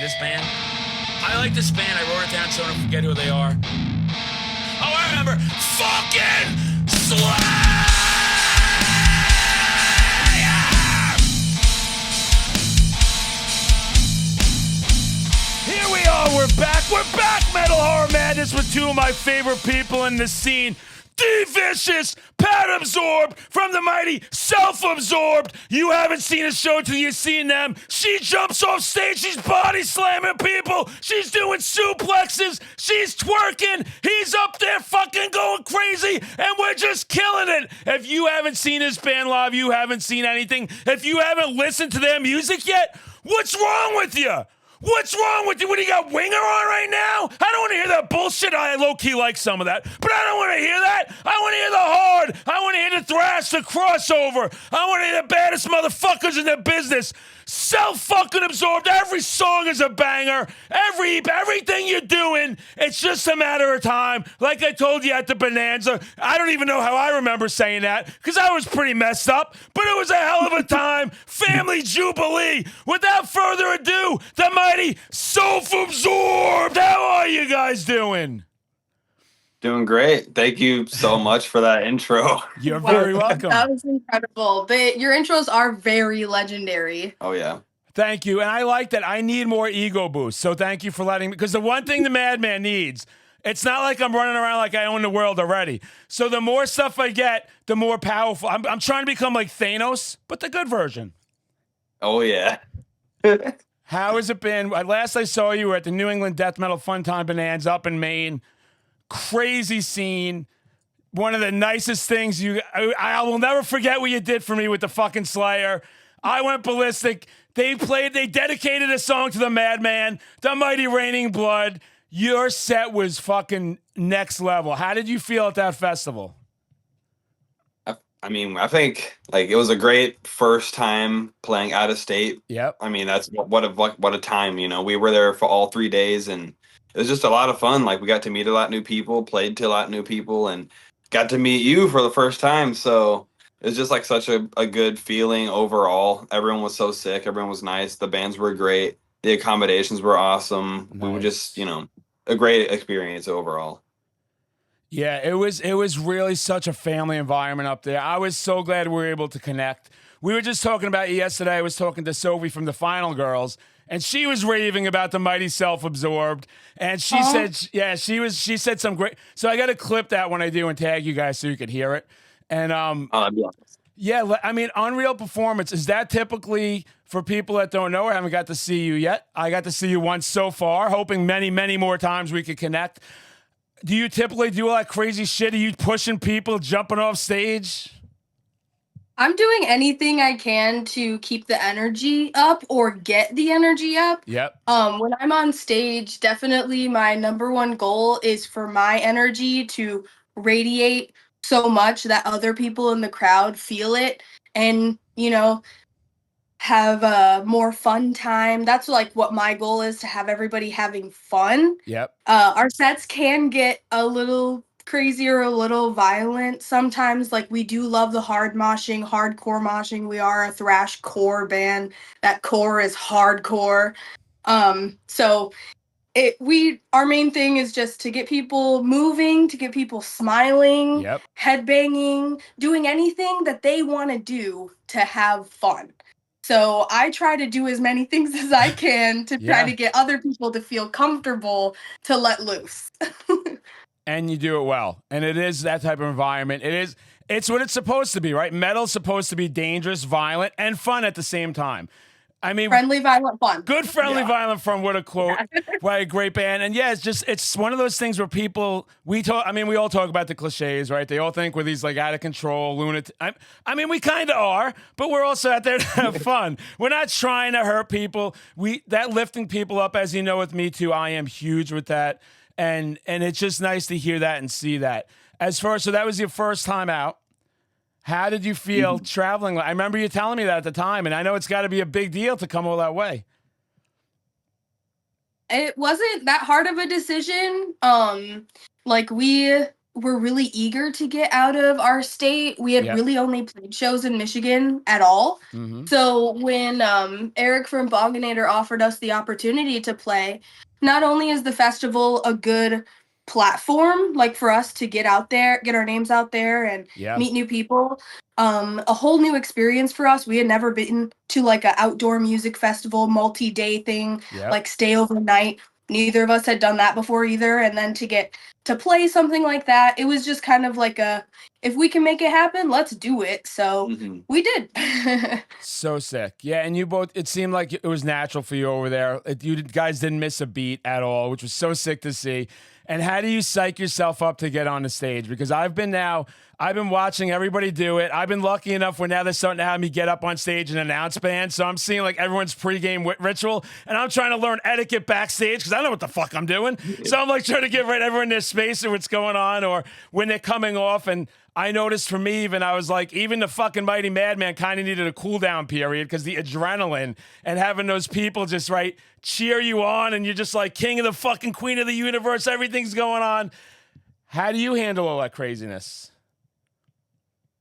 this band? I like this band. I wrote it down so I don't forget who they are. Oh, I remember. Fucking Slayer! Here we are. We're back. We're back. Metal Horror Madness with two of my favorite people in the scene. D Vicious, Pat Absorbed from the mighty Self-Absorbed. You haven't seen a show till you've seen them. She jumps off stage, she's body slamming people, she's doing suplexes, she's twerking, he's up there fucking going crazy, and we're just killing it. If you haven't seen this band live, you haven't seen anything. If you haven't listened to their music yet, what's wrong with you? What's wrong with you? What, do you got Winger on right now? I don't want to hear that bullshit. I low-key like some of that, but I don't want to hear that. I want to hear the hard. I want to hear the thrash, the crossover. I want to hear the baddest motherfuckers in the business. Self-fucking-absorbed. Every song is a banger. Everything you're doing, it's just a matter of time. Like I told you at the Bonanza, I don't even know how I remember saying that because I was pretty messed up, but it was a hell of a time. Family Jubilee. Without further ado, the mighty Self-Absorbed. How are you guys doing? Doing great. Thank you so much for that intro. You're very welcome. That was incredible. But your intros are very legendary. Oh, yeah. Thank you. And I like that. I need more ego boost. So thank you for letting me. Because the one thing the Madman needs, it's not like I'm running around like I own the world already. So the more stuff I get, the more powerful. I'm trying to become like Thanos, but the good version. Oh, yeah. How has it been? Last I saw you were at the New England Death Metal Fun Time Bonanza up in Maine. Crazy scene. One of the nicest things I will never forget what you did for me with the fucking Slayer. I went ballistic. They dedicated a song to the Madman, the mighty Raining Blood. Your set was fucking next level. How did you feel at that festival? I mean, I think like it was a great first time playing out of state. Yep. I mean, that's what a time, you know. We were there for all 3 days and it was just a lot of fun. Like we got to meet a lot of new people, played to a lot of new people, and got to meet you for the first time. So it was just like such a good feeling overall. Everyone was so sick. Everyone was nice. The bands were great. The accommodations were awesome. Nice. We were just, a great experience overall. Yeah, it was really such a family environment up there. I was so glad we were able to connect. We were just talking about it yesterday. I was talking to Sophie from the Final Girls, and she was raving about the mighty Self-Absorbed. And she said, she said some great. So I got to clip that when I do and tag you guys so you could hear it. And That'd be awesome. yeah, I mean, Unreal Performance, is that typically for people that don't know or haven't got to see you yet? I got to see you once so far, hoping many, many more times we could connect. Do you typically do all that crazy shit? Are you pushing people, jumping off stage? I'm doing anything I can to keep the energy up or get the energy up. Yep. When I'm on stage, definitely my number one goal is for my energy to radiate so much that other people in the crowd feel it and, have a more fun time. That's like what my goal is, to have everybody having fun. Yep. Our sets can get a little crazy or a little violent sometimes. Like we do love the hardcore moshing. We are a thrashcore band. That core is hardcore. So our main thing is just to get people moving, to get people smiling, Yep. headbanging, doing anything that they want to do to have fun. So I try to do as many things as I can to try to get other people to feel comfortable to let loose. And you do it well. And it is that type of environment. It's what it's supposed to be, right? Metal's supposed to be dangerous, violent, and fun at the same time. I mean, friendly, violent fun. Good, friendly, violent fun. What a quote by a great band. And yeah, it's one of those things where people, we all talk about the cliches, right? They all think we're these like out of control lunatic. I mean, we kind of are, but we're also out there to have fun. We're not trying to hurt people. That lifting people up, as you know, with me too, I am huge with that. And it's just nice to hear that and see that. So that was your first time out. How did you feel traveling? I remember you telling me that at the time, and I know it's got to be a big deal to come all that way. It wasn't that hard of a decision. Like we were really eager to get out of our state. We had Yep. really only played shows in Michigan at all. Mm-hmm. So when Eric from Bonginator offered us the opportunity to play, not only is the festival a good platform, like for us to get out there, get our names out there and Yeah. meet new people, a whole new experience for us. We had never been to like an outdoor music festival, multi-day thing, Yep. like stay overnight. Neither of us had done that before either. And then to get to play something like that, it was just kind of like a, if we can make it happen, let's do it. So Mhm. we did. So sick. Yeah, and you both, it seemed like it was natural for you over there. You guys didn't miss a beat at all, which was so sick to see. And how do you psych yourself up to get on the stage? Because I've been watching everybody do it. I've been lucky enough where now they're starting to have me get up on stage and announce bands. So I'm seeing like everyone's pregame ritual, and I'm trying to learn etiquette backstage because I don't know what the fuck I'm doing. So I'm like trying to give everyone their space and what's going on, or when they're coming off. And I noticed for me, even I was like, even the fucking Mighty Madman kind of needed a cool down period because the adrenaline and having those people just cheer you on, and you're just like king of the fucking queen of the universe. Everything's going on. How do you handle all that craziness?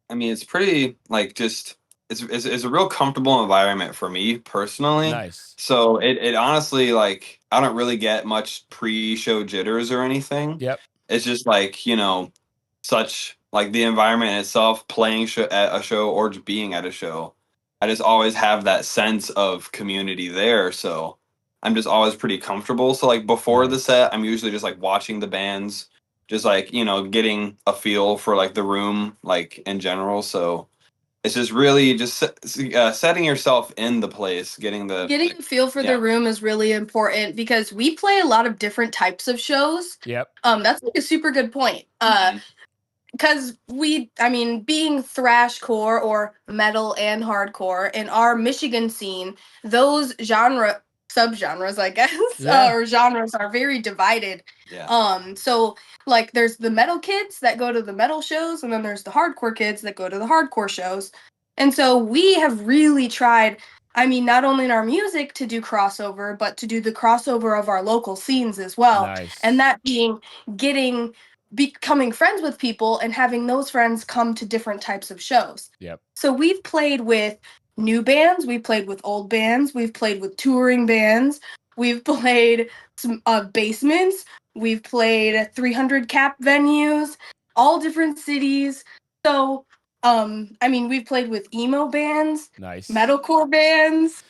I mean, it's pretty like just it's a real comfortable environment for me personally. Nice. So it honestly like I don't really get much pre-show jitters or anything. Yep. It's just like such like the environment itself, playing at a show or just being at a show. I just always have that sense of community there, so I'm just always pretty comfortable. So like before the Nice. set, I'm usually just like watching the bands, just like getting a feel for like the room like in general. So it's just really just setting yourself in the place, getting A like, feel for yeah. the room is really important because we play a lot of different types of shows. Yep. That's like a super good point. Because being thrashcore or metal and hardcore in our Michigan scene, those subgenres, I guess, Yeah. or genres are very divided. Yeah. So like there's the metal kids that go to the metal shows, and then there's the hardcore kids that go to the hardcore shows. And so we have really tried, not only in our music to do crossover, but to do the crossover of our local scenes as well. Nice. And that being becoming friends with people and having those friends come to different types of shows. Yep. So we've played with new bands, we've played with old bands, we've played with touring bands, we've played some basements, we've played 300 cap venues, all different cities. So we've played with emo bands, Nice. metalcore bands,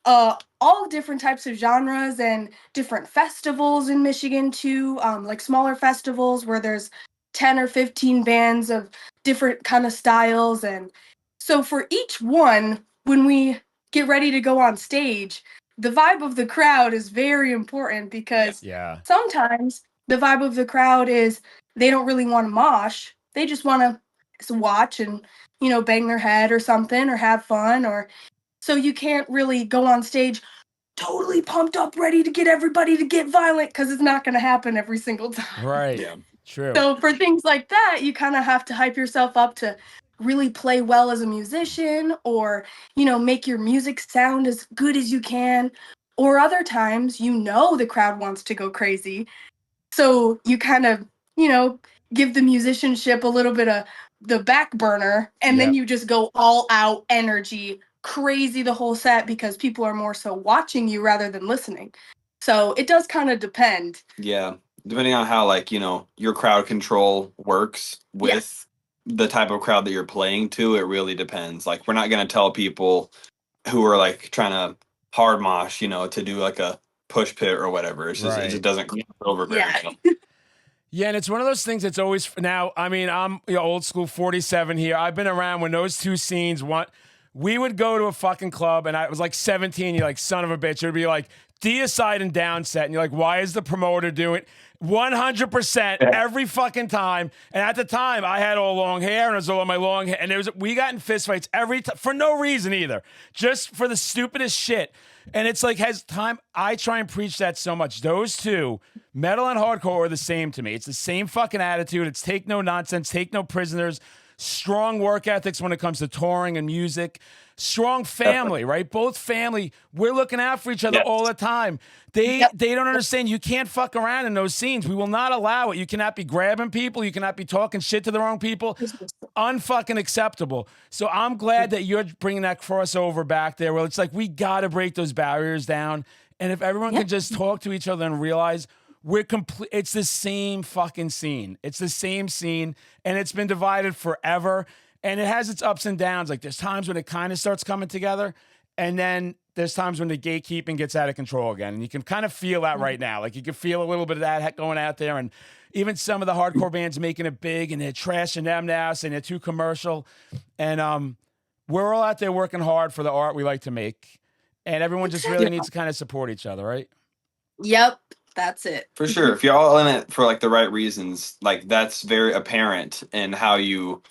all different types of genres and different festivals in Michigan too, like smaller festivals where there's 10 or 15 bands of different kind of styles. And so for each one, when we get ready to go on stage, the vibe of the crowd is very important because Yeah. sometimes the vibe of the crowd is they don't really want to mosh. They just want to watch and, bang their head or something or have fun. Or so you can't really go on stage totally pumped up, ready to get everybody to get violent because it's not going to happen every single time. Right. Yeah. True. So for things like that, you kind of have to hype yourself up to really play well as a musician or, make your music sound as good as you can. Or other times, the crowd wants to go crazy. So you kind of, give the musicianship a little bit of the back burner and then Yep. you just go all out energy, crazy the whole set because people are more so watching you rather than listening. So it does kind of depend. Yeah, depending on how like your crowd control works with the type of crowd that you're playing to, it really depends. Like we're not gonna tell people who are like trying to hard mosh, to do like a push pit or whatever. It's just it Right. just doesn't come over very Yeah. well. Yeah, and it's one of those things that's always now. I'm old school 47 here. I've been around when those two scenes. We would go to a fucking club, and I was like 17. You're like son of a bitch. It would be like deicide and downset, and you're like, why is the promoter doing 100% every fucking time? And at the time, I had all long hair, and it was all my long hair, and we got in fistfights every time for no reason either, just for the stupidest shit. And it's like, I try and preach that so much. Those two, metal and hardcore, are the same to me. It's the same fucking attitude. It's take no nonsense, take no prisoners. strong work ethics when it comes to touring and music, strong family, right? Both family, we're looking out for each other all the time. They don't understand. You can't fuck around in those scenes. We will not allow it. You cannot be grabbing people. You cannot be talking shit to the wrong people. Unfucking acceptable. So I'm glad that you're bringing that crossover back there where it's like we got to break those barriers down. And if everyone can just talk to each other and realize we're complete, it's the same fucking scene. It's the same scene, and it's been divided forever. And it has its ups and downs. Like there's times when it kind of starts coming together, and then there's times when the gatekeeping gets out of control again. And you can kind of feel that right now. Like you can feel a little bit of that going out there. And even some of the hardcore bands making it big, and they're trashing them now, saying they're too commercial. And we're all out there working hard for the art we like to make. And everyone just really needs to kind of support each other, right? Yep, that's it. For sure. If you're all in it for like the right reasons, like that's very apparent in how you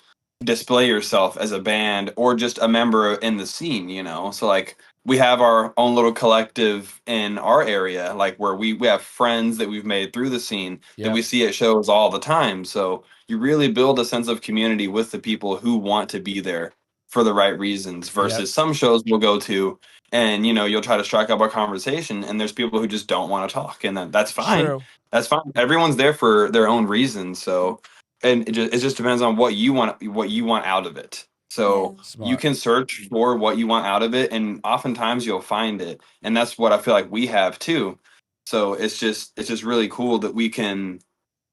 display yourself as a band or just a member in the scene, you know? So like we have our own little collective in our area, like where we have friends that we've made through the scene that we see at shows all the time. So you really build a sense of community with the people who want to be there for the right reasons versus some shows we'll go to and you know you'll try to strike up a conversation and there's people who just don't want to talk and that's fine. True. That's fine. Everyone's there for their own reasons. So and it just depends on what you want out of it. So you can search for what you want out of it and oftentimes you'll find it. And that's what I feel like we have too. So it's just really cool that we can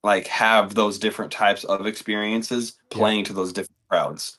like have those different types of experiences playing to those different crowds.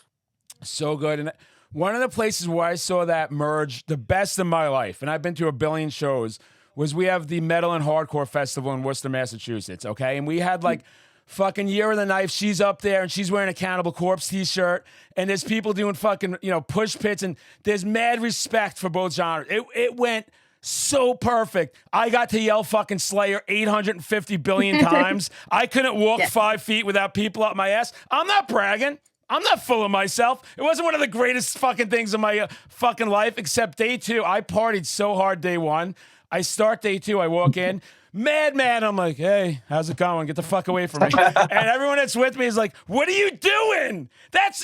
So good. And one of the places where I saw that merge the best in my life, and I've been to a billion shows, was we have the Metal and Hardcore Festival in Worcester, Massachusetts, okay? And we had like fucking Year of the Knife. She's up there and she's wearing a Cannibal Corpse t-shirt, and there's people doing fucking, you know, push pits, and there's mad respect for both genres. It went so perfect. I got to yell fucking Slayer 850 billion times. I couldn't walk 5 feet without people up my ass. I'm not bragging. I'm not full of myself. It wasn't one of the greatest fucking things in my fucking life, except day 2. I partied so hard day 1. I start day 2. I walk in. Madman. I'm like, hey, how's it going? Get the fuck away from me. And everyone that's with me is like, what are you doing?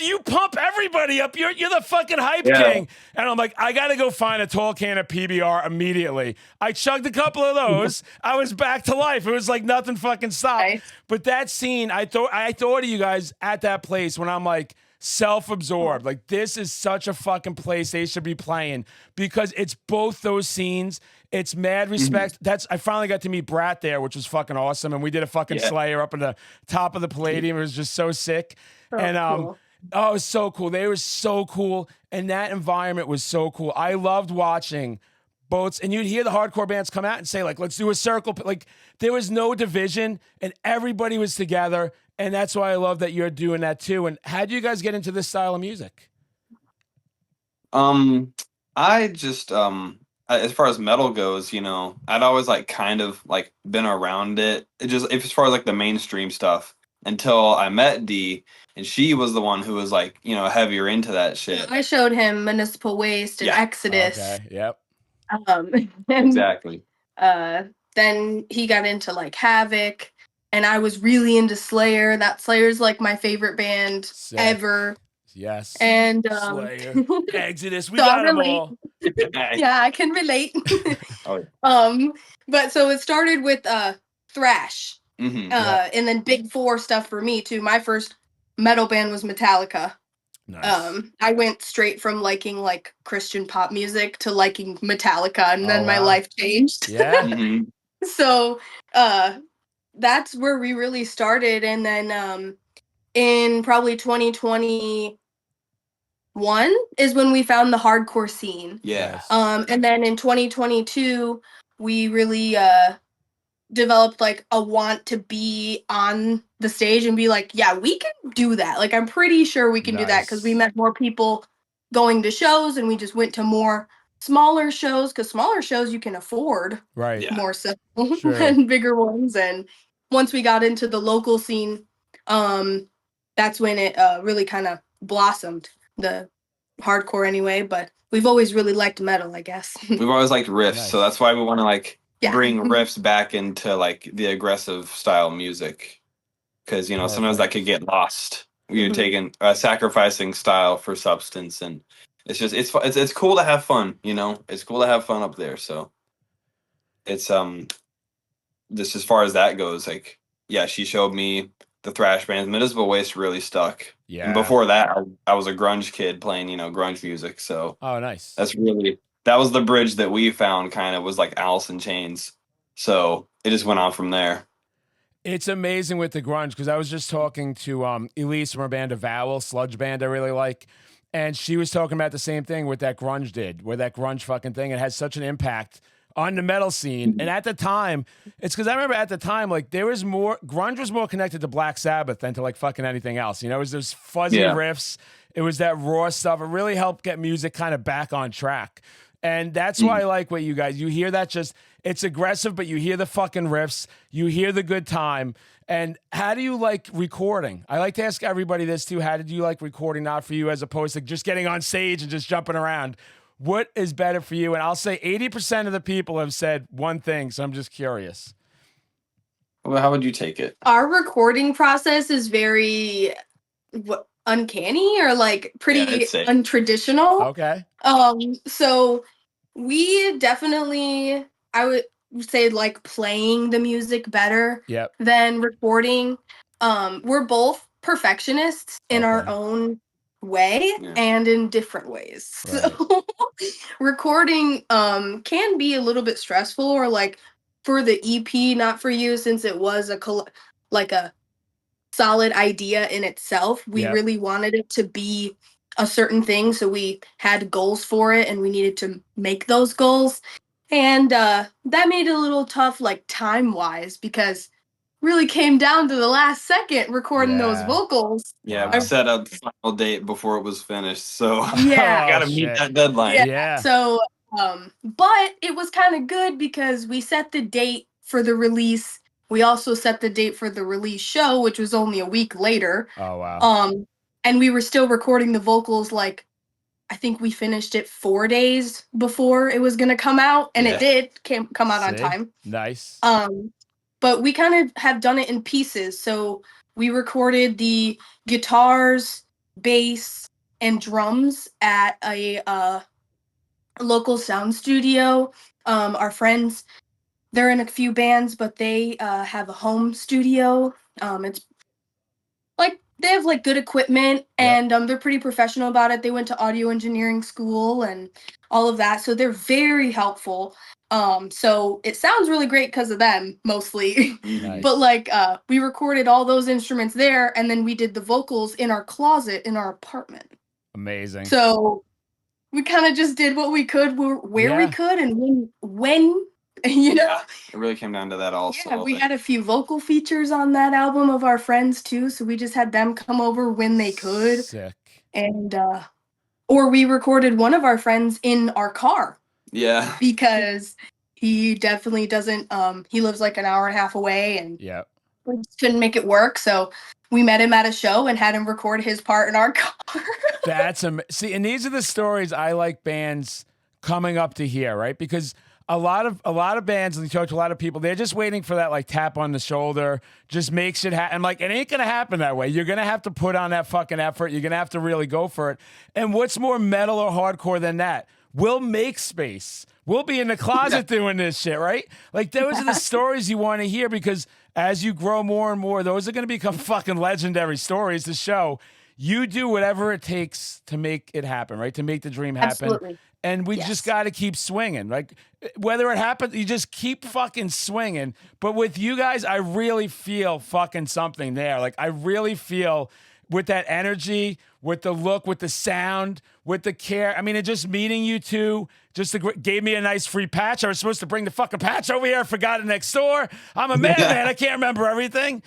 You pump everybody up. You're the fucking hype king. And I'm like, I got to go find a tall can of PBR immediately. I chugged a couple of those. I was back to life. It was like nothing fucking stopped. Nice. But that scene, I thought of you guys at that place when I'm like, self-absorbed. Like, this is such a fucking place they should be playing because it's both those scenes. It's mad respect. I finally got to meet Brat there, which was fucking awesome. And we did a fucking Slayer up in the top of the Palladium. It was just so sick. Cool. It was so cool. They were so cool. And that environment was so cool. I loved watching boats. And you'd hear the hardcore bands come out and say, like, let's do a circle. Like, there was no division and everybody was together. And that's why I love that you're doing that too. And how do you guys get into this style of music? I just as far as metal goes, you know, I'd always like kind of like been around it. As far as like the mainstream stuff until I met Dee, and she was the one who was like, you know, heavier into that shit. I showed him Municipal Waste and Exodus. Okay. Yep. Exactly. Then he got into like Havoc. And I was really into Slayer. That Slayer's like my favorite band ever. Yes. And Slayer, Exodus, we got them all. Yeah, I can relate. But so it started with thrash, and then Big Four stuff for me too. My first metal band was Metallica. Nice. I went straight from liking like Christian pop music to liking Metallica, and then my life changed. Yeah. So that's where we really started. And then in probably 2021 is when we found the hardcore scene. Yes. And then in 2022, we really developed like a want to be on the stage and be like, yeah, we can do that. Like, I'm pretty sure we can do that because we met more people going to shows and we just went to more smaller shows because smaller shows you can afford more so than bigger ones. And once we got into the local scene, that's when it really kind of blossomed, the hardcore anyway. But we've always really liked metal, I guess. We've always liked riffs, so that's why we want to like bring riffs back into like the aggressive style music, because you know sometimes that could get lost you're Mhm. taking sacrificing style for substance, and it's just it's cool to have fun. You know, it's cool to have fun up there. So it's just as far as that goes, like yeah, she showed me the thrash bands. Municipal Waste really stuck. And Yeah. before that, I was a grunge kid playing, grunge music. So Oh, nice. that was the bridge that we found. Kind of was like Alice in Chains. So it just went on from there. It's amazing with the grunge because I was just talking to Elise from her band Avowal, sludge band I really like, and she was talking about the same thing with that grunge did, where that grunge fucking thing, it has such an impact on the metal scene. And at the time, it's because I remember at the time, like there was more grunge was more connected to Black Sabbath than to like fucking anything else. You know, it was those fuzzy Yeah. riffs, it was that raw stuff. It really helped get music kind of back on track. And that's why I like what you guys, you hear that just, it's aggressive, but you hear the fucking riffs, you hear the good time. And how do you like recording? I like to ask everybody this too. How did you like recording, not for you, as opposed to just getting on stage and just jumping around? What is better for you? And I'll say 80% of the people have said one thing, so I'm just curious. Well, how would you take it? Our recording process is very uncanny or like pretty I'd say. untraditional. Okay. So we definitely, I would say, like playing the music better Yep. than recording. We're both perfectionists in our Okay. own way Yeah. and in different ways. Right. So recording can be a little bit stressful, or like for the EP, not for you, since it was like a solid idea in itself. We Yep. really wanted it to be a certain thing, so we had goals for it and we needed to make those goals. And that made it a little tough, like time-wise, because really came down to the last second recording those Yeah. vocals. Yeah, Wow. we set a final date before it was finished, so Yeah. gotta Oh, meet shit. that deadline. Yeah. So, but it was kind of good because we set the date for the release. We also set the date for the release show, which was only a week later. Oh, wow. And we were still recording the vocals, like I think we finished it 4 days before it was gonna come out, and Yeah. it did come out on See? time. Nice. But we kind of have done it in pieces. So we recorded the guitars, bass, and drums at a local sound studio. Our friends, they're in a few bands, but they have a home studio. It's like they have like good equipment, and they're pretty professional about it. They went to audio engineering school and all of that, so they're very helpful. So it sounds really great because of them mostly. Nice. But like we recorded all those instruments there, and then we did the vocals in our closet in our apartment. Amazing. So we kind of just did what we could where we Yeah. could, and when you know. It really came down to that also. Yeah, we had a few vocal features on that album of our friends too, so we just had them come over when they could. Sick. And or we recorded one of our friends in our car Yeah. because he definitely doesn't he lives like an hour and a half away, and Yep. we just couldn't make it work, so we met him at a show and had him record his part in our car. That's see, and these are the stories I like bands coming up to hear, right? Because a lot of bands, and you talk to a lot of people, they're just waiting for that like tap on the shoulder, just makes it happen. Like it ain't gonna happen that way. You're gonna have to put on that fucking effort. You're gonna have to really go for it. And what's more metal or hardcore than that? We'll make space. We'll be in the closet doing this shit, right? Like those are the stories you want to hear, because as you grow more and more, those are gonna become fucking legendary stories to show. You do whatever it takes to make it happen, right? To make the dream happen. Absolutely. And we just got to keep swinging. Like whether it happens, you just keep fucking swinging. But with you guys, I really feel fucking something there. Like I really feel with that energy, with the look, with the sound, with the care. I mean, it just meeting you two just gave me a nice free patch. I was supposed to bring the fucking patch over here. I forgot it next door. I'm a madman. I can't remember everything.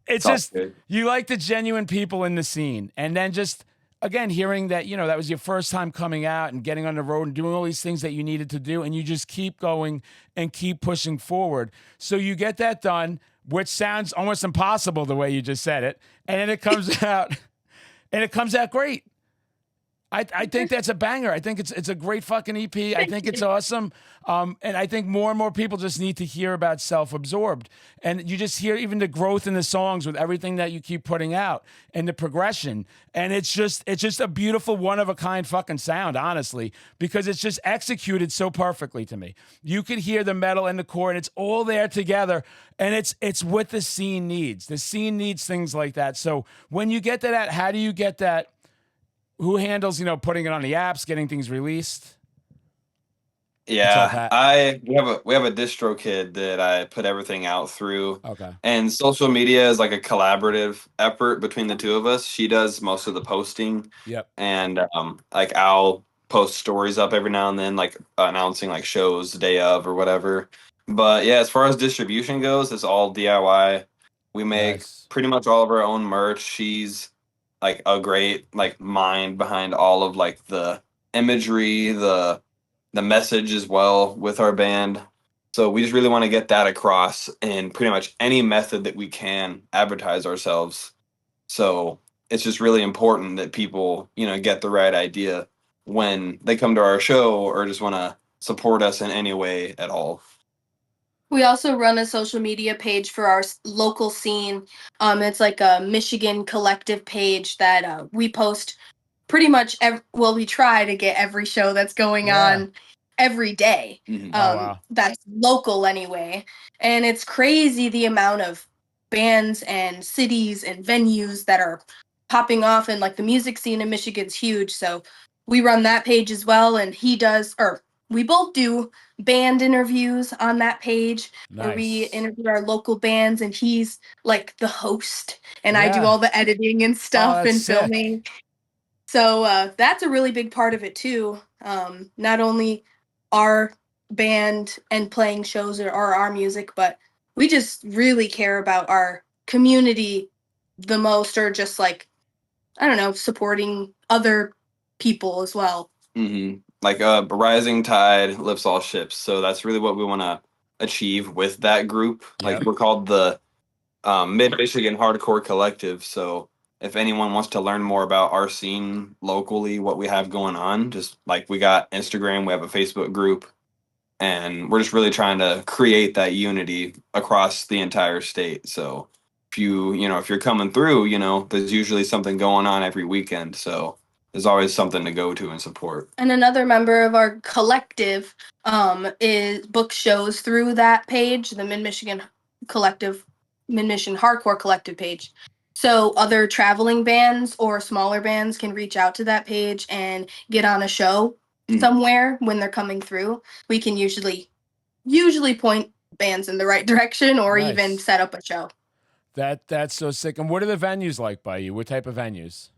It's just, you like the genuine people in the scene. And then just, again, hearing that, you know, that was your first time coming out and getting on the road and doing all these things that you needed to do, and you just keep going and keep pushing forward. So you get that done, which sounds almost impossible the way you just said it, and then it comes out, and it comes out great. I think that's a banger. I think it's a great fucking EP. I think it's awesome. And I think more and more people just need to hear about Self-Absorbed. And you just hear even the growth in the songs with everything that you keep putting out and the progression. And it's just a beautiful one of a kind fucking sound, honestly, because it's just executed so perfectly to me. You can hear the metal and the core and it's all there together. And it's what the scene needs. The scene needs things like that. So when you get to that, how do you get that? Who handles, putting it on the apps, getting things released? It's all Yeah, Pat. we have a distro kid that I put everything out through, Okay. and social media is like a collaborative effort between the two of us. She does most of the posting, Yep. and like I'll post stories up every now and then, like announcing like shows the day of or whatever. But yeah, as far as distribution goes, it's all DIY. We make Nice. pretty much all of our own merch. She's like a great like mind behind all of like the imagery, the message as well with our band. So we just really want to get that across in pretty much any method that we can advertise ourselves. So it's just really important that people, get the right idea when they come to our show or just want to support us in any way at all. We also run a social media page for our local scene. It's like a Michigan collective page that we post pretty much. We try to get every show that's going Yeah. on every day. Mhm. Oh, wow. That's local anyway, and it's crazy the amount of bands and cities and venues that are popping off, and like the music scene in Michigan's huge. So we run that page as well, and he does, or we both do band interviews on that page where we Nice. interview our local bands, and he's like the host and I do Yeah. all the editing and Oh, stuff that's and sick. filming. So that's a really big part of it too. Not only our band and playing shows or our music, but we just really care about our community the most, or just like, I don't know, supporting other people as well. Like a rising tide lifts all ships. So that's really what we want to achieve with that group. Like Yep. we're called the Mid Michigan Hardcore Collective. So if anyone wants to learn more about our scene locally, what we have going on, just like we got Instagram, we have a Facebook group, and we're just really trying to create that unity across the entire state. So if you're coming through, there's usually something going on every weekend. So there's always something to go to and support. And another member of our collective is book shows through that page, the Mid Michigan Collective, Mid Michigan Hardcore Collective page. So other traveling bands or smaller bands can reach out to that page and get on a show somewhere when they're coming through. We can usually point bands in the right direction or even Nice. set up a show. That's so sick. And what are the venues like by you? What type of venues?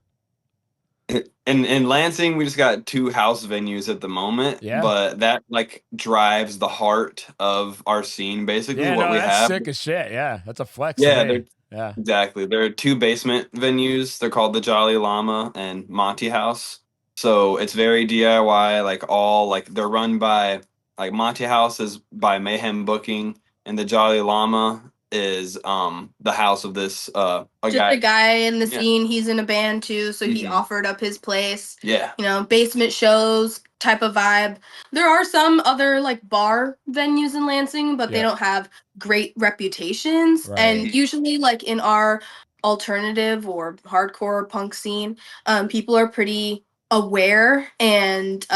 In Lansing, we just got 2 house venues at the moment, Yeah. but that like drives the heart of our scene. Basically, Yeah, what no, we that's have. sick as shit. Yeah, that's a flex to Yeah, me. Yeah. exactly. There are 2 basement venues. They're called the Jolly Llama and Monty House. So it's very DIY. Like all like they're run by like Monty House is by Mayhem Booking, and the Jolly Llama is the house of this a Just guy. a guy in the Yeah. scene. He's in a band too, so he Mhm. offered up his place. Yeah. Basement shows type of vibe. There are some other like bar venues in Lansing, but they Yeah. don't have great reputations. Right. And usually, like in our alternative or hardcore punk scene, people are pretty aware and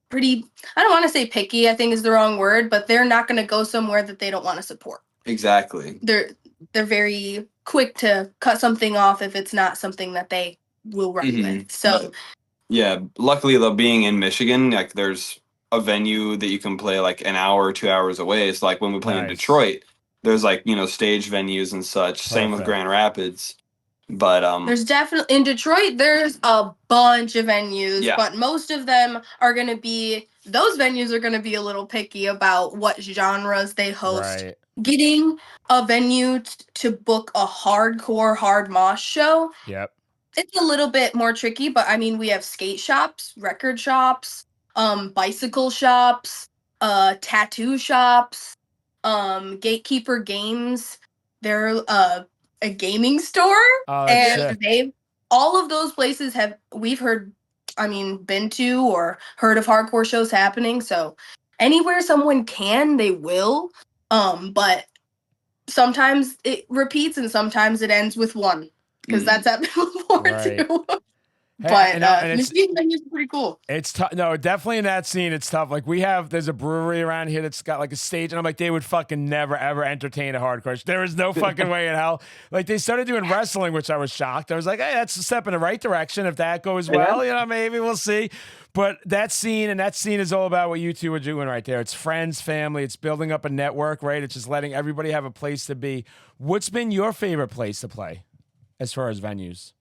pretty. I don't want to say picky. I think is the wrong word, but they're not going to go somewhere that they don't want to support. Exactly. They're very quick to cut something off if it's not something that they will run with. So yeah, luckily though, being in Michigan, like there's a venue that you can play like an hour or 2 hours away. It's like when we play in Nice. Detroit, there's like stage venues and such. Same with Perfect. Grand Rapids, but there's definitely in Detroit there's a bunch of venues, Yeah. but most of them are going to be those venues are going to be a little picky about what genres they host. Right. Getting a venue to book a hardcore hard mosh show, Yep. it's a little bit more tricky, but I mean we have skate shops, record shops, bicycle shops, tattoo shops, Gatekeeper Games. They're a gaming store, Oh, that's and sick. they all of those places have we've heard been to or heard of hardcore shows happening. So anywhere someone can, they will. But sometimes it repeats and sometimes it ends with one because that's happened before Right. too. Hey, But and it's Michigan venues are pretty cool. it's tough. No, definitely in that scene, it's tough. Like there's a brewery around here that's got like a stage, and I'm like, they would fucking never ever entertain a hardcore. There is no fucking way in hell. Like they started doing wrestling, which I was shocked. I was like, hey, that's a step in the right direction. If that goes well, you know, maybe we'll see. But that scene is all about what you two are doing right there. It's friends, family. It's building up a network, right? It's just letting everybody have a place to be. What's been your favorite place to play, as far as venues?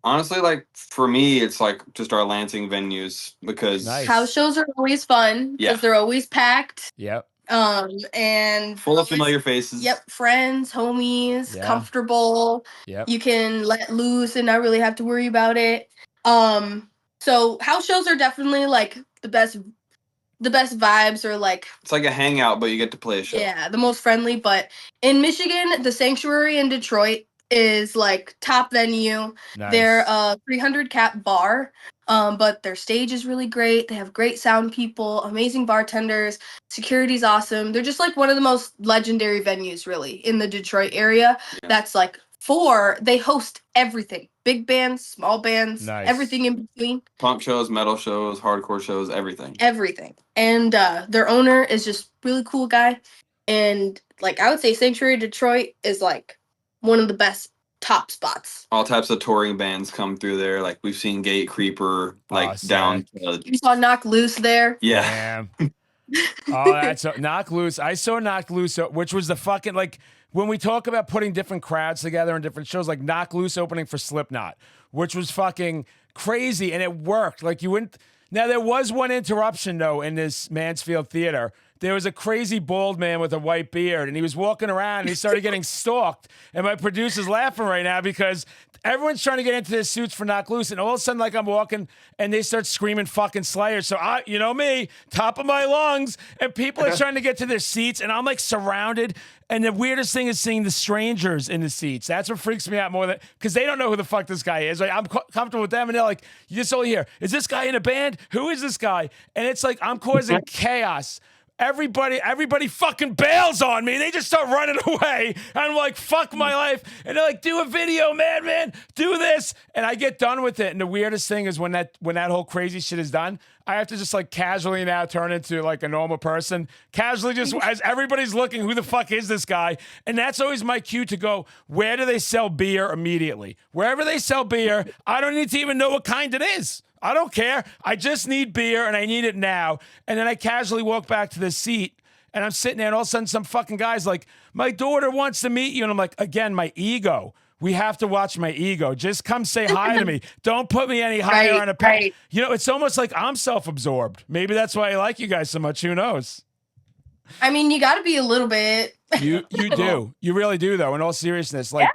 Honestly, like for me, it's like just our Lansing venues because Nice. House shows are always fun because they're always packed. Yep. And full of familiar faces. Yep, friends, homies, Yeah. comfortable. Yep. You can let loose and not really have to worry about it. So house shows are definitely like the best vibes, or like It's like a hangout, but you get to play a show. yeah, the most friendly. But in Michigan, the Sanctuary in Detroit is like top venue. Nice. They're a 300 cap bar, but their stage is really great. They have great sound people, amazing bartenders, security's awesome. They're just like one of the most legendary venues really in the Detroit area. Yeah. That's like they host everything. Big bands, small bands, everything in between. Punk shows, metal shows, hardcore shows, everything. Everything. And their owner is just really cool guy. And like I would say Sanctuary Detroit is like one of the best top spots. All types of touring bands come through there. Like we've seen Gate Creeper, like down. You saw Knock Loose there. Yeah. Oh, that's Knock Loose. I saw Knock Loose, which was the fucking like when we talk about putting different crowds together in different shows, like Knock Loose opening for Slipknot, which was fucking crazy, and it worked. Like you wouldn't. Now there was one interruption though in this Mansfield theater. There was a crazy bald man with a white beard, and he was walking around, and he started getting stalked. And my producer's laughing right now because everyone's trying to get into their suits for Knock Loose, and all of a sudden, like I'm walking, and they start screaming fucking Slayer. So you know me, top of my lungs, and people are trying to get to their seats, and I'm like surrounded. And the weirdest thing is seeing the strangers in the seats. That's what freaks me out more than because they don't know who the fuck this guy is. Like I'm comfortable with them, and they're like, you just only hear, is this guy in a band? Who is this guy? And it's like I'm causing chaos. Everybody fucking bails on me. They just start running away. And I'm like, fuck my life. And they're like, do a video, man, do this. And I get done with it. And the weirdest thing is when that whole crazy shit is done, I have to just like casually now turn into like a normal person. Casually just as everybody's looking, who the fuck is this guy? And that's always my cue to go, where do they sell beer immediately? Wherever they sell beer, I don't need to even know what kind it is. I don't care. I just need beer, and I need it now. And then I casually walk back to the seat, and I'm sitting there, and all of a sudden some fucking guy's like, my daughter wants to meet you. And I'm like, again, my ego. We have to watch my ego. Just come say hi to me. Don't put me any higher on a peg. Right. You know, it's almost like I'm self-absorbed. Maybe that's why I like you guys so much. Who knows? I mean, you got to be a little bit. You do. You really do, though, in all seriousness. Like,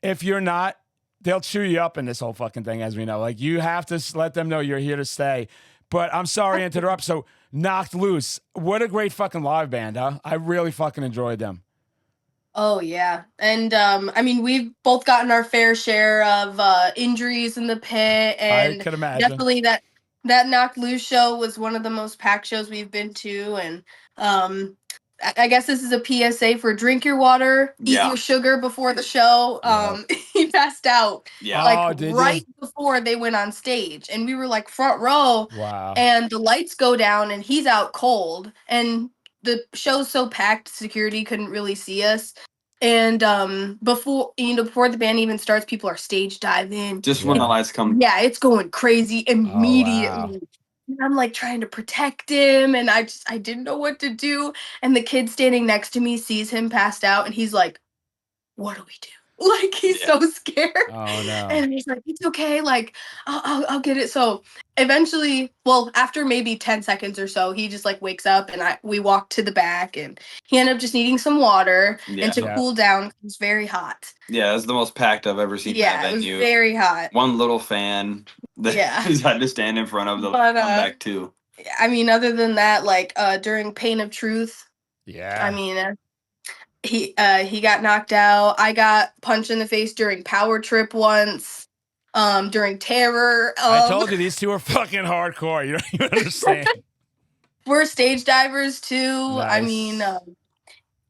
if you're not, they'll chew you up in this whole fucking thing, as we know. Like, you have to let them know you're here to stay. But I'm sorry to interrupt. So, Knocked Loose. What a great fucking live band, huh? I really fucking enjoyed them. Oh, yeah. And, I mean, we've both gotten our fair share of injuries in the pit. And I could imagine. Definitely that Knocked Loose show was one of the most packed shows we've been to. And I guess this is a PSA for drink your water, eat your sugar before the show. He passed out right before they went on stage, and we were like front row. Wow. And the lights go down, and he's out cold, and the show's so packed, security couldn't really see us. And before the band even starts, people are stage diving. Just when the lights come. Yeah, it's going crazy immediately. Oh, wow. And I'm like trying to protect him, and I didn't know what to do. And the kid standing next to me sees him passed out, and he's like, "What do we do?" Like he's so scared. Oh no! And he's like, "It's okay. Like I'll get it." So eventually, well, after maybe 10 seconds or so, he just like wakes up, and we walk to the back, and he ended up just needing some water and to cool down. It was very hot. Yeah, it's the most packed I've ever seen. Yeah, that it was venue. Very hot. One little fan that he's had to stand in front of the back too. I mean, other than that, like during Pain of Truth. Yeah. I mean, he got knocked out. I got punched in the face during Power Trip once. during Terror. I told you these two are fucking hardcore. You don't even understand. We're stage divers too. I mean,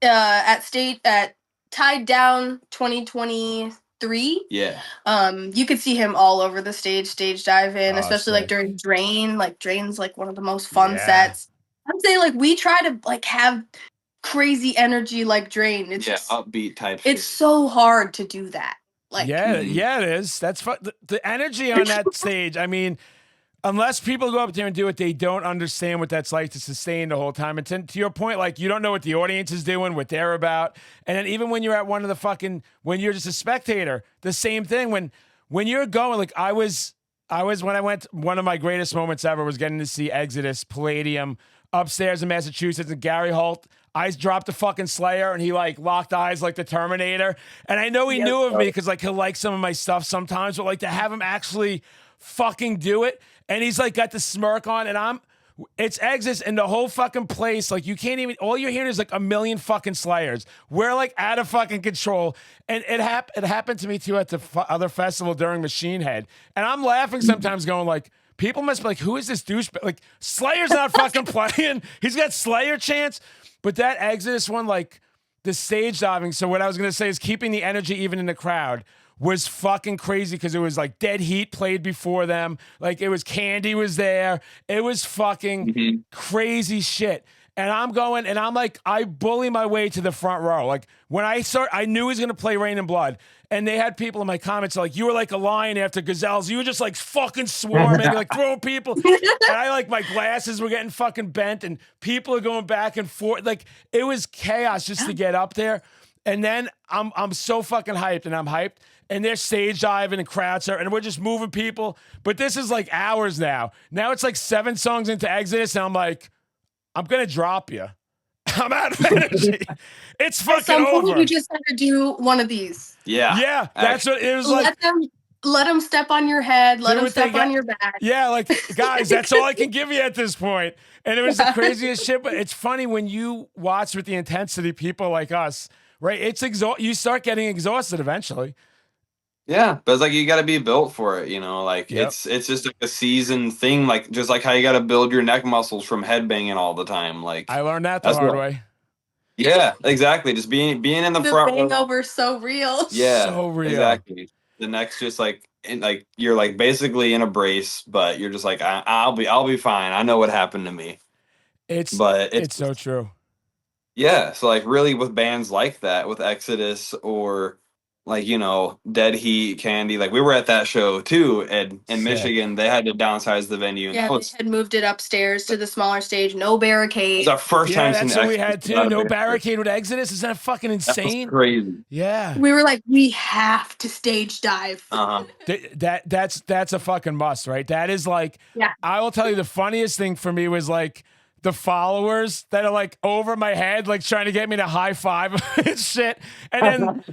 Nice. at Tied Down 2023. Yeah. You could see him all over the stage diving, Oh, especially like sick. during Drain. Like Drain's like one of the most fun Yeah. sets. I'd say like we try to like have crazy energy like Drain. It's just upbeat type. it's shit. so hard to do that. Like yeah, yeah, it is. That's the energy on that stage. I mean, unless people go up there and do it, they don't understand what that's like to sustain the whole time. And to your point, like you don't know what the audience is doing, what they're about. And then even when you're at one of the fucking, when you're just a spectator, the same thing. When you're going, like I was when I went, one of my greatest moments ever was getting to see Exodus Palladium upstairs in Massachusetts, and Gary Holt. I dropped a fucking Slayer and he like locked eyes like the Terminator. And I know he knew of me because like he'll like some of my stuff sometimes, but like to have him actually fucking do it. And he's like got the smirk on, and it's Exodus and the whole fucking place. Like you can't even, all you're hearing is like a million fucking Slayers. We're like out of fucking control. And it happened to me too at the other festival during Machine Head. And I'm laughing sometimes going like, people must be like, who is this douchebag? Like Slayer's not fucking playing. He's got Slayer chants. But that Exodus one, like the stage diving. So what I was going to say is keeping the energy even in the crowd was fucking crazy because it was like Dead Heat played before them. Like it was Candy was there. It was fucking crazy shit. And I'm going and I'm like, I bully my way to the front row. Like when I knew he was going to play Rain and Blood. And they had people in my comments like, you were like a lion after gazelles. You were just like fucking swarming, like throwing people. And I like my glasses were getting fucking bent and people are going back and forth. Like it was chaos just to get up there. And then I'm so fucking hyped and I'm hyped. And they're stage diving and crowd surfing and we're just moving people. But this is like hours now. Now it's like 7 songs into Exodus and I'm like, I'm going to drop you. I'm out of energy. It's fucking at some over. point, you just have to do one of these. Yeah, that's what it was like. Let them step on your head. Let Do them what they step on got. your back. Yeah, like guys, that's all I can give you at this point. And it was the craziest shit. But it's funny when you watch with the intensity, people like us, right? It's you start getting exhausted eventually. Yeah, but it's like you got to be built for it, you know. Like it's just like a seasoned thing, like just like how you got to build your neck muscles from headbanging all the time. Like I learned that the hard way. Yeah, exactly. Just being in the front. The hangover's so real. Yeah, so real. Exactly. The neck's just like you're like basically in a brace, but you're just like I'll be fine. I know what happened to me. It's so true. Yeah, so like really with bands like that, with Exodus or like, you know, Dead Heat, Candy, like we were at that show too in Michigan. They had to downsize the venue. Yeah, they had moved it upstairs to the smaller stage, no barricade. It's our first time that's seeing what we had too. No barricade with Exodus. Is that fucking insane? That's crazy. Yeah. We were like, we have to stage dive. That's a fucking must, right? That is like, I will tell you the funniest thing for me was like the followers that are like over my head, like trying to get me to high five and shit. And then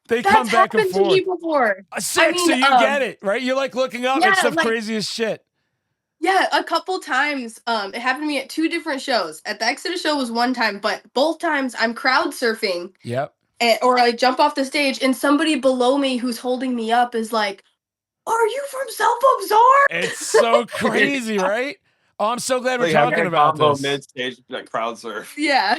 they come back and forth. To me before. So you get it, right? You're like looking up. It's the craziest shit. Yeah, a couple times. It happened to me at 2 different shows. At the Exodus show was one time, but both times I'm crowd surfing. Yep. Or I jump off the stage and somebody below me who's holding me up is like, "Are you from Self-Absorbed?" It's so crazy, right? Oh, I'm so glad we're talking about this. Mid-stage, like crowd surf. Yeah.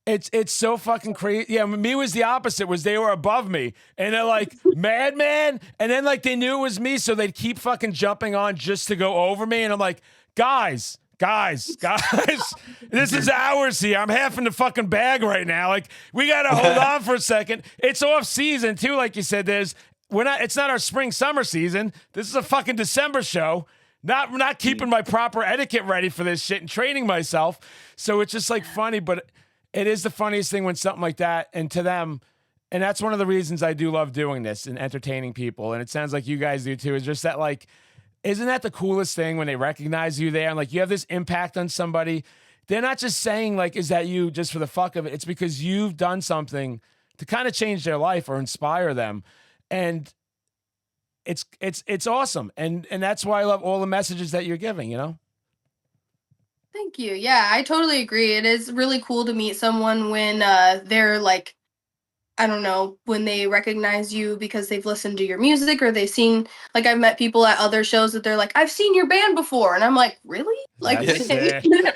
It's so fucking crazy. Yeah, me was the opposite. Was they were above me, and they're like madman, and then like they knew it was me, so they'd keep fucking jumping on just to go over me, and I'm like, guys, this is ours here. I'm half in the fucking bag right now. Like we gotta hold on for a second. It's off season too, like you said. It's not our spring summer season. This is a fucking December show. Not keeping my proper etiquette ready for this shit and training myself. So it's just like funny, but it is the funniest thing when something like that, and to them, and that's one of the reasons I do love doing this and entertaining people. And it sounds like you guys do too, is just that like, isn't that the coolest thing when they recognize you there and like you have this impact on somebody? They're not just saying like, is that you just for the fuck of it? It's because you've done something to kind of change their life or inspire them. And it's awesome. And that's why I love all the messages that you're giving, you know? Thank you. Yeah, I totally agree. It is really cool to meet someone when they're like I don't know, when they recognize you because they've listened to your music or they've seen, like, I've met people at other shows that they're like, I've seen your band before. And I'm like, really? Like, That's okay. sick.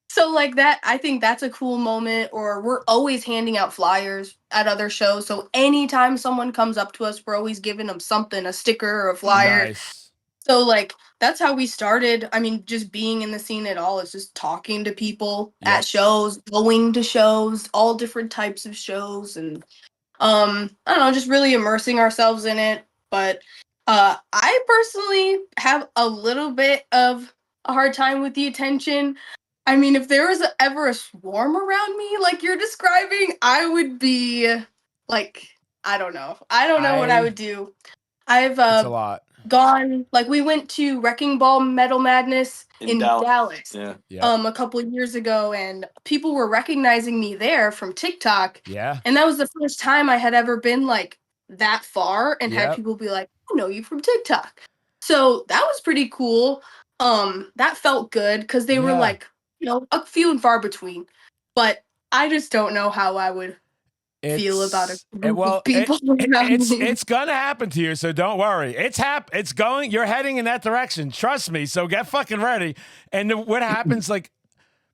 So, like, that, I think that's a cool moment. Or we're always handing out flyers at other shows. So, anytime someone comes up to us, we're always giving them something, a sticker or a flyer. Nice. So, like, that's how we started. I mean, just being in the scene at all is just talking to people Yep. at shows, going to shows, all different types of shows, and I don't know, just really immersing ourselves in it. But I personally have a little bit of a hard time with the attention. I mean, if there was ever a swarm around me like you're describing, I would be like, I don't know. I don't know what I would do. I've It's a lot. gone, like, we went to Wrecking Ball Metal Madness in Dallas. Yeah. Yeah. A couple of years ago, and people were recognizing me there from TikTok. Yeah. And that was the first time I had ever been like that far and had Yep. people be like, I know you from TikTok. So that was pretty cool. That felt good because they were Yeah. like, a few and far between. But I just don't know how I would feel about a group of people around me. It's gonna happen to you, so don't worry. It's going. You're heading in that direction. Trust me. So get fucking ready. And what happens, like,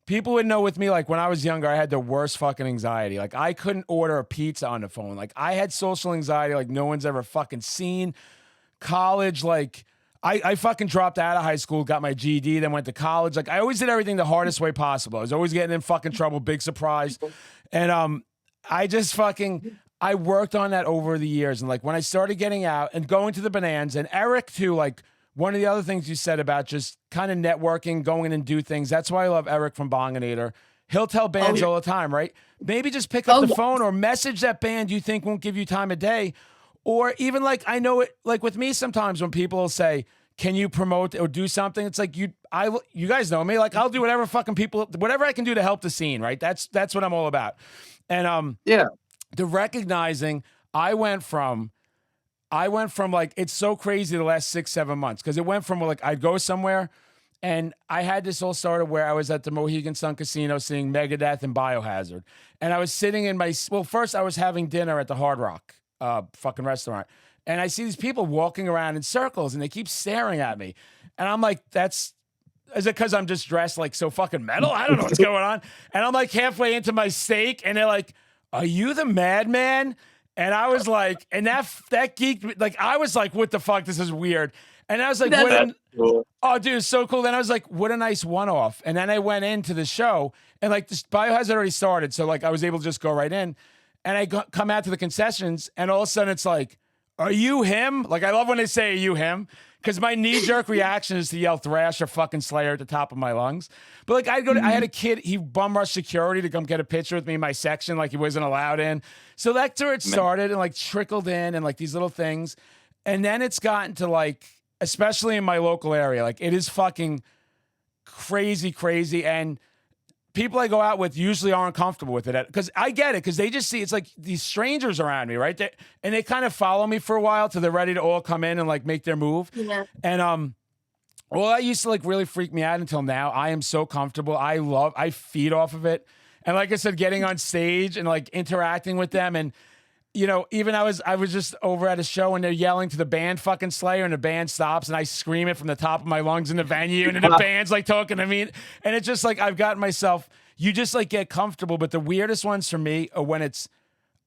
people would know with me, like, when I was younger, I had the worst fucking anxiety. Like, I couldn't order a pizza on the phone. Like, I had social anxiety like no one's ever fucking seen. College, like, I fucking dropped out of high school, got my GED, then went to college. Like, I always did everything the hardest way possible. I was always getting in fucking trouble, big surprise. And I worked on that over the years. And like when I started getting out and going to the Bonanza, and Eric too, like one of the other things you said about just kind of networking, going in and do things. That's why I love Eric from Bonginator. He'll tell bands all the time, right? Maybe just pick up the phone or message that band you think won't give you time of day. Or even like, I know it, like with me sometimes when people will say, can you promote or do something? It's like, you guys know me. Like, I'll do whatever whatever I can do to help the scene, right? That's what I'm all about. And the recognizing, I went from like, it's so crazy the last 6-7 months, because it went from like I'd go somewhere and I had this all started where I was at the Mohegan Sun Casino seeing Megadeth and Biohazard, and I was sitting in first I was having dinner at the Hard Rock fucking restaurant, and I see these people walking around in circles and they keep staring at me, and I'm like, is it because I'm just dressed like so fucking metal? I don't know what's going on. And I'm like halfway into my steak and they're like, are you the madman? And I was like, and that geeked me. Like, I was like, what the fuck? This is weird. And I was like, Cool. oh, dude, it's so cool. Then I was like, what a nice one-off. And then I went into the show and like this Biohazard already started. So like I was able to just go right in, and I come out to the concessions and all of a sudden it's like, are you him? Like, I love when they say, are you him? Because my knee-jerk reaction is to yell Thrash or fucking Slayer at the top of my lungs. But like, I had a kid, he bum rushed security to come get a picture with me in my section, like he wasn't allowed in. So that's where it started and like trickled in and like these little things. And then it's gotten to like, especially in my local area, like it is fucking crazy. And people I go out with usually aren't comfortable with it, because I get it, because they just see it's like these strangers around me, right? And they kind of follow me for a while till they're ready to all come in and like make their move. Yeah. And well, that used to like really freak me out until now. I am so comfortable. I feed off of it. And like I said, getting on stage and like interacting with them, and even I was just over at a show and they're yelling to the band fucking Slayer, and the band stops and I scream it from the top of my lungs in the venue, and then the band's like talking to me, and it's just like I've gotten myself. You just like get comfortable, but the weirdest ones for me are when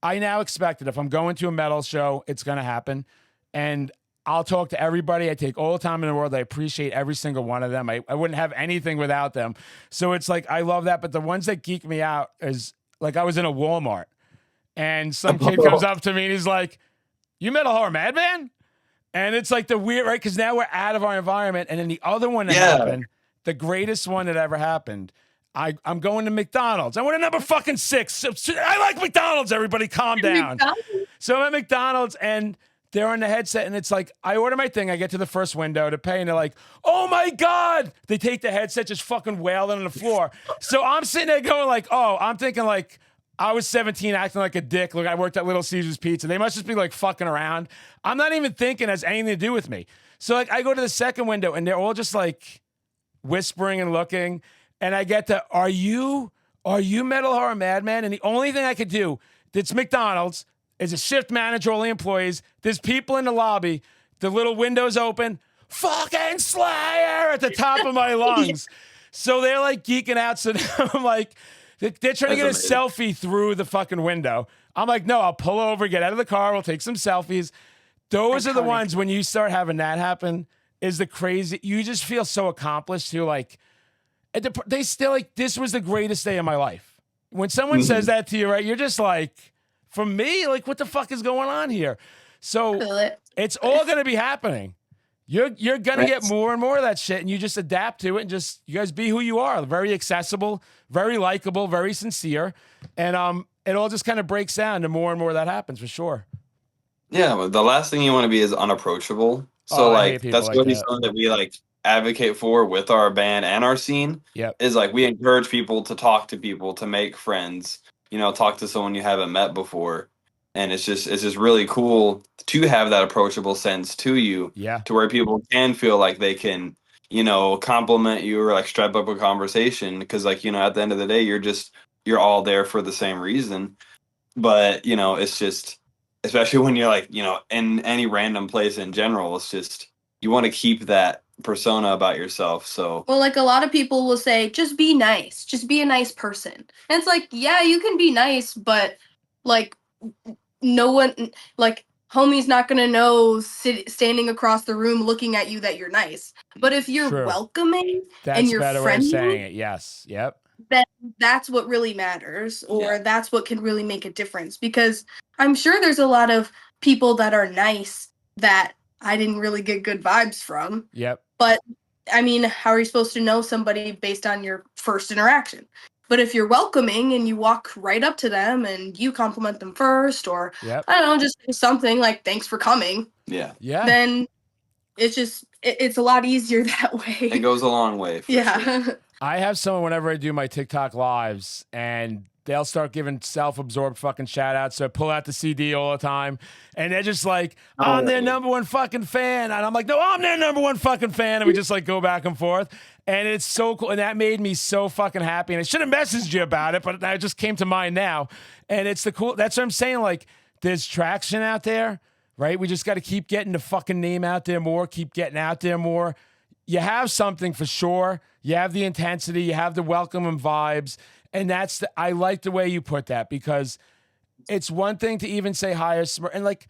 I now expect it. If I'm going to a metal show, it's gonna happen, and I'll talk to everybody. I take all the time in the world. I appreciate every single one of them. I wouldn't have anything without them. So it's like I love that. But the ones that geek me out is like I was in a Walmart. And some kid comes up to me and he's like, you Metal Horror Madman? And it's like the weird, right? Because now we're out of our environment. And then the other one that happened, the greatest one that ever happened, I'm going to McDonald's. I went to number fucking 6. I like McDonald's, everybody calm down. So I'm at McDonald's and they're on the headset, and it's like, I order my thing, I get to the first window to pay, and they're like, oh my God. They take the headset, just fucking wailing on the floor. So I'm sitting there going like, oh, I'm thinking like, I was 17 acting like a dick. Look, I worked at Little Caesars Pizza. They must just be like fucking around. I'm not even thinking it has anything to do with me. So like I go to the second window and they're all just like whispering and looking. And I get to, are you Metal Horror Madman? And the only thing I could do, it's McDonald's. is a shift manager, all the employees. There's people in the lobby. The little windows open. Fucking Slayer at the top of my lungs. So they're like geeking out. So I'm like, they're trying to get a selfie through the fucking window. I'm like, no, I'll pull over, get out of the car. We'll take some selfies. Those are the ones when you start having that happen is the crazy. You just feel so accomplished. You're like, they still like, this was the greatest day of my life. When someone says that to you, right, you're just like, for me, like, what the fuck is going on here? So it's all going to be happening. You're going to get more and more of that shit, and you just adapt to it and just, you guys be who you are. Very accessible, very likable, very sincere. And it all just kind of breaks down the more and more that happens, for sure. Yeah, but the last thing you want to be is unapproachable. So like that's really something that we like advocate for with our band and our scene. Is like we encourage people to talk to people, to make friends, you know, talk to someone you haven't met before. And it's just really cool to have that approachable sense to you. To where people can feel like they can, you know, compliment you or like strap up a conversation. Because like, you know, at the end of the day, you're all there for the same reason. But, you know, it's just, especially when you're like, you know, in any random place in general, it's just, you want to keep that persona about yourself. So, well, like a lot of people will say, just be nice, just be a nice person. And it's like, yeah, you can be nice, but like no one, like homie's not gonna know standing across the room looking at you that you're nice. But if you're welcoming and you're friendly, way of saying it. Yes. Yep. Then that's what really matters, or that's what can really make a difference. Because I'm sure there's a lot of people that are nice that I didn't really get good vibes from. But I mean, how are you supposed to know somebody based on your first interaction? But if you're welcoming and you walk right up to them and you compliment them first, or I don't know, just something like "thanks for coming," then it's a lot easier that way. It goes a long way. For sure. I have someone whenever I do my TikTok lives, and they'll start giving self-absorbed fucking shout-outs. So I pull out the CD all the time, and they're just like, I'm their number one fucking fan. And I'm like, no, I'm their number one fucking fan. And we just like go back and forth. And it's so cool. And that made me so fucking happy. And I should have messaged you about it, but that just came to mind now. And it's that's what I'm saying. Like, there's traction out there, right? We just got to keep getting the fucking name out there more, keep getting out there more. You have something for sure. You have the intensity, you have the welcome and vibes. And I like the way you put that, because it's one thing to even say hi, and like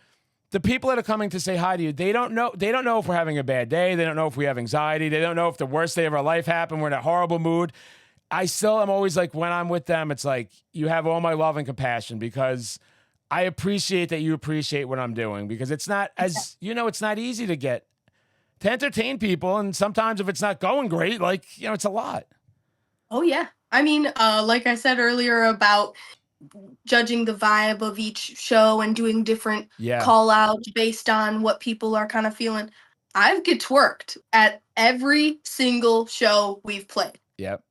the people that are coming to say hi to you, they don't know if we're having a bad day. They don't know if we have anxiety. They don't know if the worst day of our life happened. We're in a horrible mood. I'm always like, when I'm with them, it's like, you have all my love and compassion, because I appreciate that you appreciate what I'm doing, because it's not, as you know, it's not easy to entertain people. And sometimes if it's not going great, like, you know, it's a lot. Oh yeah. I mean, like I said earlier about judging the vibe of each show and doing different call outs based on what people are kind of feeling. I've get twerked at every single show we've played.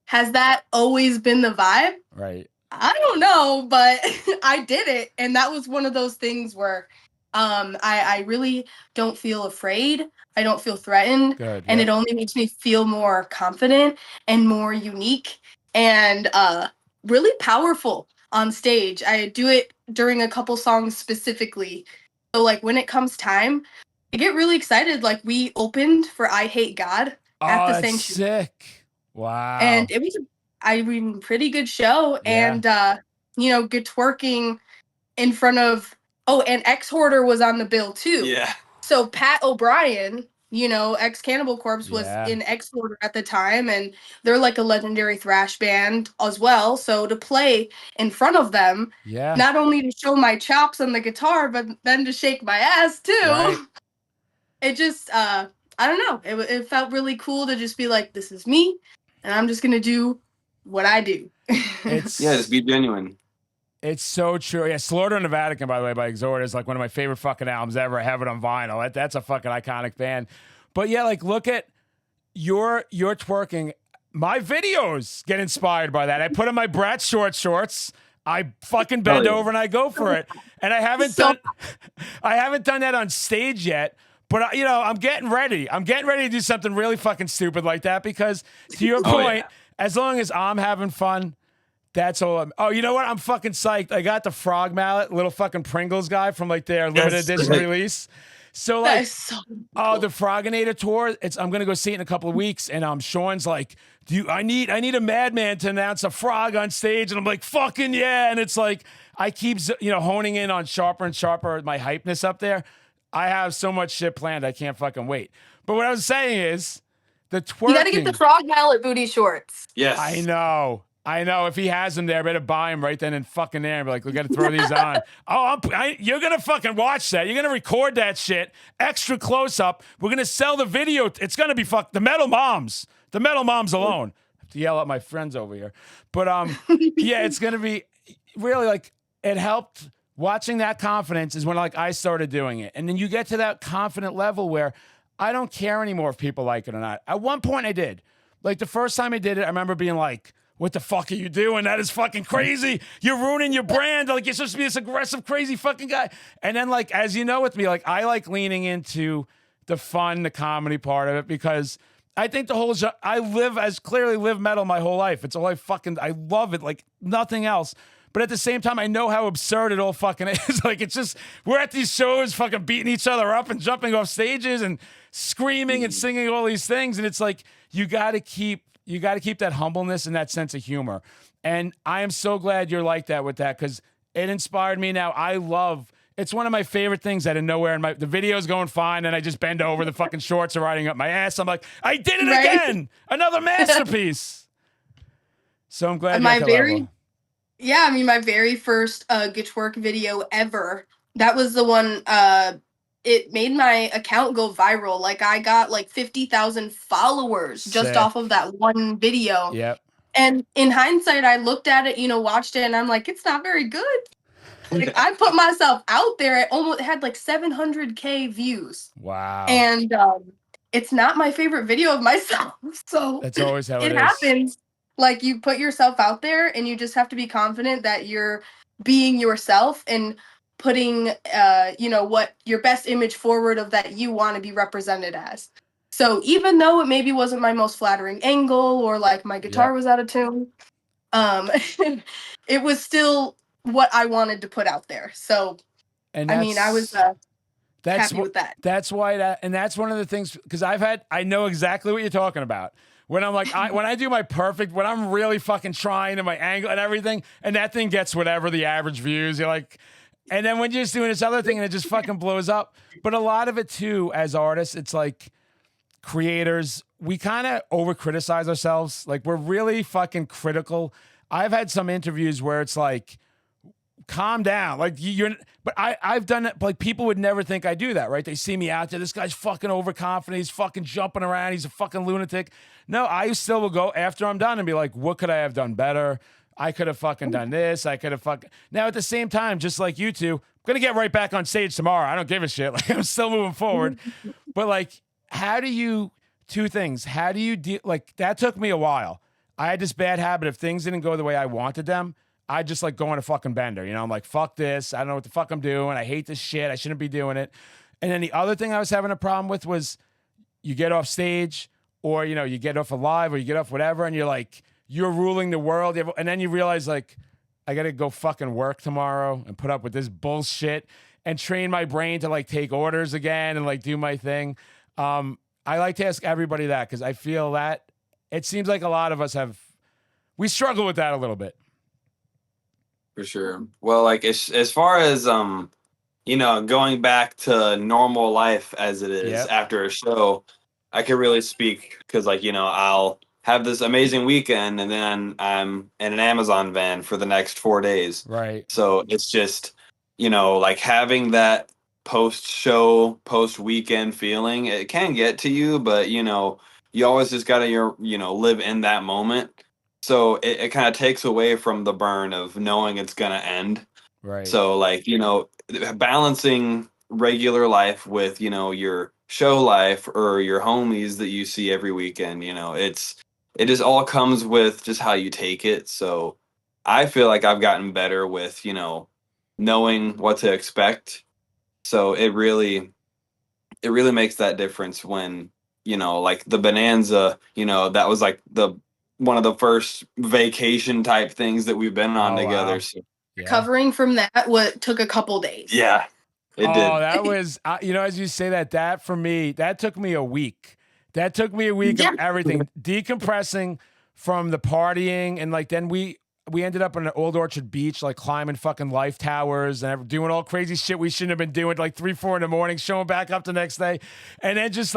Has that always been the vibe? Right. I don't know, but I did it. And that was one of those things where I really don't feel afraid. I don't feel threatened. And it only makes me feel more confident and more unique and really powerful on stage. I do it during a couple songs specifically. So like when it comes time, I get really excited. Like we opened for I Hate God at the Sanctuary. Sick. Wow. And it was a pretty good show. And you know, good twerking in front of and Ex Hoarder was on the bill too. Yeah. So Pat O'Brien, you know, ex Cannibal Corpse, was in Ex Hoarder at the time, and they're like a legendary thrash band as well. So to play in front of them, not only to show my chops on the guitar, but then to shake my ass too. Right. It just, I don't know. It felt really cool to just be like, this is me, and I'm just gonna do what I do. Just be genuine. It's so true. Yeah, Slaughter in the Vatican, by the way, by Exhort is like one of my favorite fucking albums ever. I have it on vinyl. That's a fucking iconic band. But yeah, like look at your twerking. My videos get inspired by that. I put on my Brat shorts. I fucking bend over and I go for it. And I haven't done that on stage yet. But you know, I'm getting ready. I'm getting ready to do something really fucking stupid like that, because to your point, as long as I'm having fun, That's all. Oh, you know what? I'm fucking psyched. I got the frog mallet, little fucking Pringles guy from like their limited Yes. edition release. So That like, is so oh, cool. the Froginator tour. I'm gonna go see it in a couple of weeks, and Sean's like, I need a madman to announce a frog on stage, and I'm like, fucking yeah. And it's like I keep honing in on sharper and sharper my hypeness up there. I have so much shit planned. I can't fucking wait. But what I was saying is the twerking. You got to get the frog mallet booty shorts. Yes. I know. If he has them there, I better buy them right then and fucking there. And be like, we got to throw these on. Oh, you're going to fucking watch that. You're going to record that shit extra close up. We're going to sell the video. It's going to be the Metal Moms. The Metal Moms alone. I have to yell at my friends over here. But yeah, it's going to be really like it helped. Watching that confidence is when like I started doing it. And then you get to that confident level where I don't care anymore if people like it or not. At one point I did. Like the first time I did it, I remember being like, what the fuck are you doing? That is fucking crazy. You're ruining your brand. Like you're supposed to be this aggressive, crazy fucking guy. And then like, as you know with me, like I like leaning into the fun, the comedy part of it because I think I clearly live metal my whole life. It's all I love it like nothing else. But at the same time, I know how absurd it all fucking is. Like, it's just, we're at these shows fucking beating each other up and jumping off stages and screaming and singing all these things. And it's like, you got to keep that humbleness and that sense of humor. And I am so glad you're like that with that because it inspired me now. It's one of my favorite things out of nowhere. And the video's going fine. And I just bend over, the fucking shorts are riding up my ass. I'm like, I did it again. Another masterpiece. So I'm glad you're at that level. Yeah, I mean, my very first Gitchwork video ever, that was the one, it made my account go viral. Like, I got, like, 50,000 followers just off of that one video. Yep. And in hindsight, I looked at it, watched it, and I'm like, it's not very good. Like, I put myself out there. It had, like, 700K views. Wow. And it's not my favorite video of myself. So that's always how it is. It happens. Like, you put yourself out there and you just have to be confident that you're being yourself and putting, what your best image forward of that you want to be represented as. So even though it maybe wasn't my most flattering angle or like my guitar was out of tune, it was still what I wanted to put out there. So, I was happy with that. That's why that's one of the things, because I know exactly what you're talking about. When I'm like, when I do my perfect, when I'm really fucking trying and my angle and everything, and that thing gets whatever the average views, you're like, and then when you're just doing this other thing and it just fucking blows up. But a lot of it too, as artists, it's like creators, we kind of over criticize ourselves. Like we're really fucking critical. I've had some interviews where it's like, calm down. Like but I've done it. Like people would never think I do that, right? They see me out there. This guy's fucking overconfident. He's fucking jumping around. He's a fucking lunatic. No, I still will go after I'm done and be like, what could I have done better? I could have fucking done this. I could have fucking. Now at the same time, just like you two, I'm gonna get right back on stage tomorrow. I don't give a shit. Like I'm still moving forward. But like, two things. How do you deal? Like that took me a while. I had this bad habit if things didn't go the way I wanted them, I just like go on a fucking bender. I'm like, fuck this. I don't know what the fuck I'm doing. I hate this shit. I shouldn't be doing it. And then the other thing I was having a problem with was you get off stage or, you get off a live or you get off whatever and you're like, you're ruling the world. And then you realize like, I got to go fucking work tomorrow and put up with this bullshit and train my brain to like take orders again and like do my thing. I like to ask everybody that because I feel that it seems like a lot of us we struggle with that a little bit. For sure. Well, like as far as going back to normal life as it is after a show, I can really speak because I'll have this amazing weekend and then I'm in an Amazon van for the next 4 days. Right. So it's just like having that post-show, post-weekend feeling. It can get to you, but you always just gotta live in that moment. So it kind of takes away from the burn of knowing it's going to end. Right. So like, balancing regular life with, your show life or your homies that you see every weekend, it just all comes with just how you take it. So I feel like I've gotten better with, knowing what to expect. So it really makes that difference when, like the Bonanza, that was like the one of the first vacation type things that we've been on Oh, together. wow. So Yeah. Recovering from that took a couple days. yeah, it Oh, did. that was, as you say that for me, that took me a week. That took me a week of everything, decompressing from the partying. And like, then we ended up on an Old Orchard Beach, like climbing fucking life towers and doing all crazy shit we shouldn't have been doing, like 3, 4 in the morning, showing back up the next day. And then just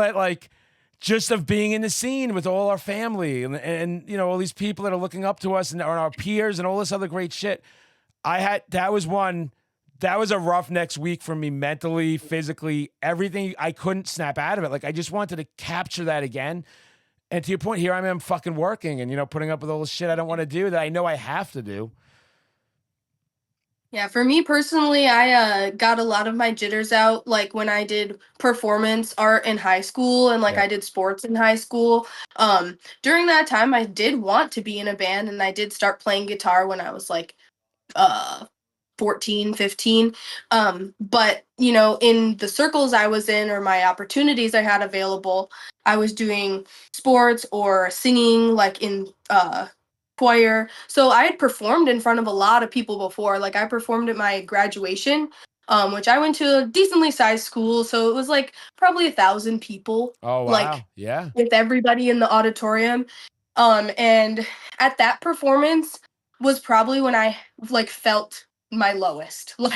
just of being in the scene with all our family and all these people that are looking up to us and our peers and all this other great shit. That was a rough next week for me mentally, physically, everything. I couldn't snap out of it. Like I just wanted to capture that again. And to your point, here I am fucking working and, putting up with all the shit I don't want to do that I know I have to do. Yeah, for me personally, I got a lot of my jitters out like when I did performance art in high school and I did sports in high school. During that time I did want to be in a band and I did start playing guitar when I was 14, 15. But in the circles I was in or my opportunities I had available, I was doing sports or singing in choir. So I had performed in front of a lot of people before. Like I performed at my graduation, which I went to a decently sized school, so it was probably 1,000 people. Oh, wow. Yeah. With everybody in the auditorium. And at that performance was probably when I felt my lowest. Wow.